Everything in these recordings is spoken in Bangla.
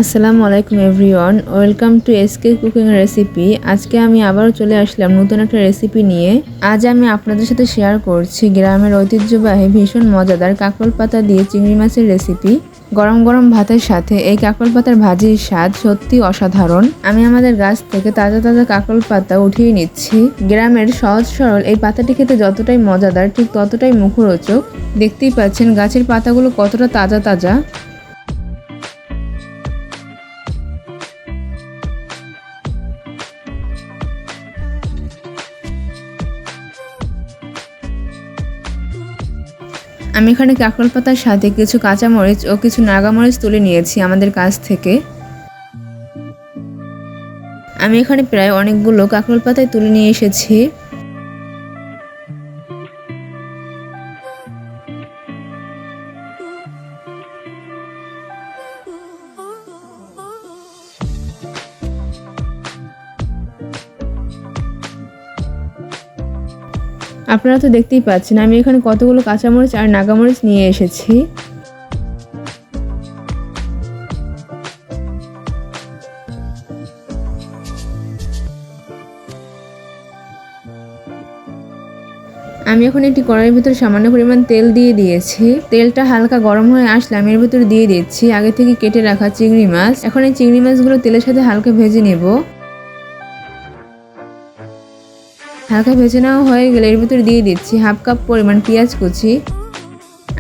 আসসালামু আলাইকুম everyone, welcome to SK cooking recipe. আজকে আমি আবারও চলে আসলাম নতুন একটা রেসিপি নিয়ে। আজ আমি আপনাদের সাথে শেয়ার করছি গ্রামের ঐতিহ্যবাহী ভীষণ মজাদার কাঁকরোল পাতা দিয়ে চিংড়ি মাছের রেসিপি। গরম গরম ভাতের সাথে এই কাঁকরোল পাতার ভাজির স্বাদ সত্যি অসাধারণ। আমি আমাদের গাছ থেকে তাজা তাজা কাঁকরোল পাতা উঠিয়ে নিচ্ছি। গ্রামের সহজ সরল এই পাতাটি খেতে যতটাই মজাদার ঠিক ততটাই মুখরোচক। দেখতেই পাচ্ছেন গাছের পাতাগুলো কতটা তাজা তাজা। আমি এখানে কাঁকরোল পাতার সাথে কিছু কাঁচামরিচ ও কিছু নাগামরিচ তুলে নিয়েছি আমাদের গাছ থেকে। আমি এখানে প্রায় অনেকগুলো কাঁকরোল পাতায় তুলে নিয়ে এসেছি। আপনারা তো দেখতেই পাচ্ছেন আমি এখানে কতগুলো কাঁচামরিচ আর নাগামরিচ নিয়ে এসেছি। আমি এখন একটি কড়াইয়ের ভিতরে সামান্য পরিমাণ তেল দিয়ে দিয়েছি। তেলটা হালকা গরম হয়ে আসলে আমি এর ভিতরে দিয়ে দিচ্ছি আগে থেকে কেটে রাখা চিংড়ি মাছ। এখন এই চিংড়ি মাছগুলো তেলের সাথে হালকা ভেজে নেব। হালকা ভেজে নেওয়া হয়ে গেলে এর ভিতরে দিয়ে দিচ্ছি হাফ কাপ পরিমাণ পেঁয়াজ কুচি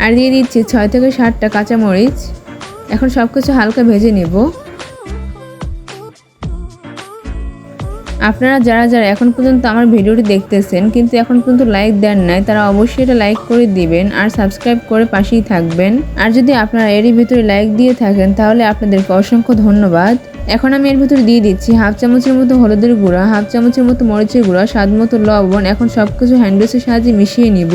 আর দিয়ে দিচ্ছি 6 থেকে 7টা কাঁচামরিচ। এখন সব কিছু হালকা ভেজে নেব। আপনারা যারা যারা এখন পর্যন্ত আমার ভিডিওটি দেখতেছেন কিন্তু এখন পর্যন্ত লাইক দেন নাই, তারা অবশ্যই এটা লাইক করে দিবেন আর সাবস্ক্রাইব করে পাশেই থাকবেন। আর যদি আপনারা এরই ভিতরে লাইক দিয়ে থাকেন তাহলে আপনাদেরকে অসংখ্য ধন্যবাদ। এখন আমি এর ভিতরে দিয়ে দিচ্ছি হাফ চামচের মতো হলুদের গুঁড়া, হাফ চামচের মতো মরিচের গুঁড়া, স্বাদ মতো লবণ। এখন সবকিছু হ্যান্ড উইচের সাহায্যে মিশিয়ে নিব।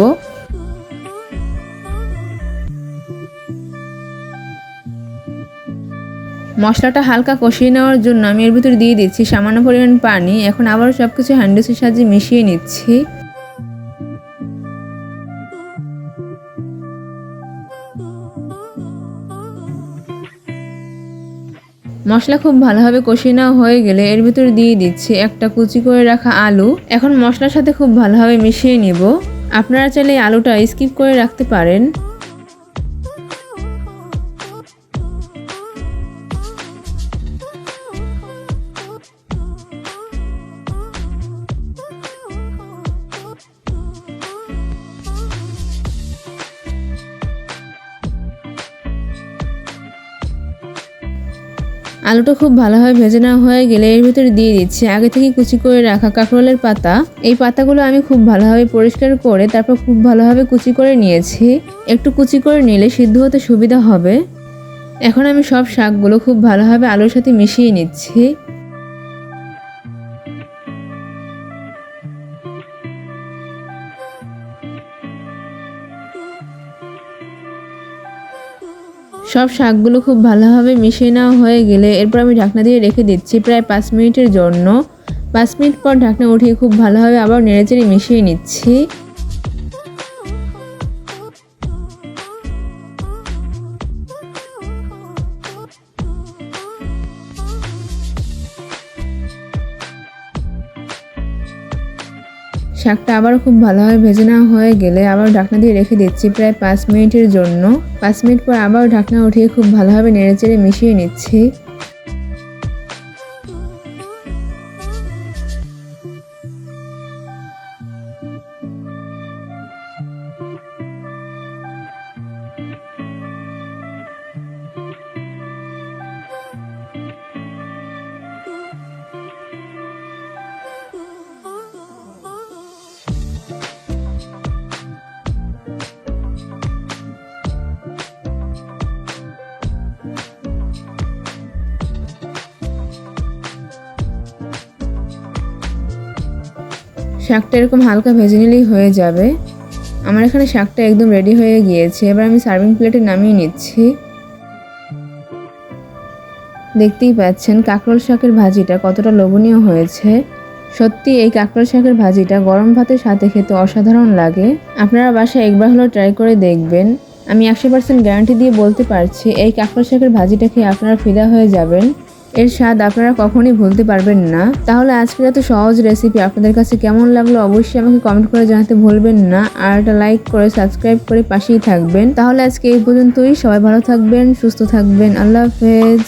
মশলাটা হালকা কষিয়ে নেওয়ার জন্য আমি এর ভিতরে দিয়ে দিচ্ছি সামান্য পরিমাণ পানি। এখন আবারও সবকিছু হ্যান্ড উইচের সাহায্যে মিশিয়ে নিচ্ছি। মশলা খুব ভালোভাবে কষিয়ে নেওয়া হয়ে গেলে এর ভিতরে দিয়ে দিচ্ছি একটা কুচি করে রাখা আলু। এখন মশলার সাথে খুব ভালোভাবে মিশিয়ে নিব। আপনারা চাইলে এই আলুটা স্কিপ করে রাখতে পারেন। আলুটা খুব ভালোভাবে ভেজে নেওয়া হয়ে গেলে এর ভিতরে দিয়ে দিচ্ছি আগে থেকে কুচি করে রাখা কাঁকরোলের পাতা। এই পাতাগুলো আমি খুব ভালোভাবে পরিষ্কার করে তারপর খুব ভালোভাবে কুচি করে নিয়েছি। একটু কুচি করে নিলে সিদ্ধ হতে সুবিধা হবে। এখন আমি সব শাকগুলো খুব ভালোভাবে আলুর সাথে মিশিয়ে নিচ্ছি। সব শাকগুলো খুব ভালোভাবে মিশিয়ে নেওয়া হয়ে গেলে এরপর আমি ঢাকনা দিয়ে রেখে দিচ্ছি প্রায় 5 মিনিটের জন্য। 5 মিনিট পর ঢাকনা উঠিয়ে খুব ভালোভাবে আবার নেড়েচেড়ে মিশিয়ে নিচ্ছি। শাকটা আবার খুব ভালোভাবে ভেজে নেওয়া হয়ে গেলে আবার ঢাকনা দিয়ে রেখে দিচ্ছি প্রায় 5 মিনিটের জন্য। 5 মিনিট পর আবার ঢাকনা উঠিয়ে খুব ভালোভাবে নেড়েচেড়ে মিশিয়ে নিচ্ছি। শাকটা এরকম হালকা ভেজে নিলেই হয়ে যাবে। আমার এখানে শাকটা একদম রেডি হয়ে গিয়েছে। এবার আমি সার্ভিং প্লেটে নামিয়ে নিচ্ছি। দেখতেই পাচ্ছেন কাঁকরোল শাকের ভাজিটা কতটা লোভনীয় হয়েছে। সত্যি এই কাঁকরোল শাকের ভাজিটা গরম ভাতের সাথে খেতে অসাধারণ লাগে। আপনারা বাসায় একবার হলেও ট্রাই করে দেখবেন। আমি 100% গ্যারান্টি দিয়ে বলতে পারছি এই কাঁকরোল শাকের ভাজিটা খেয়ে আপনারা ফিদা হয়ে যাবেন। এর স্বাদ আপনারা কখনোই ভুলতে পারবেন না। তাহলে আজকের এত সহজ রেসিপি আপনাদের কাছে কেমন লাগলো অবশ্যই আমাকে কমেন্ট করে জানাতে ভুলবেন না। আর একটা লাইক করে সাবস্ক্রাইব করে পাশেই থাকবেন। তাহলে আজকে এই পর্যন্তই। সবাই ভালো থাকবেন, সুস্থ থাকবেন। আল্লাহ হাফেজ।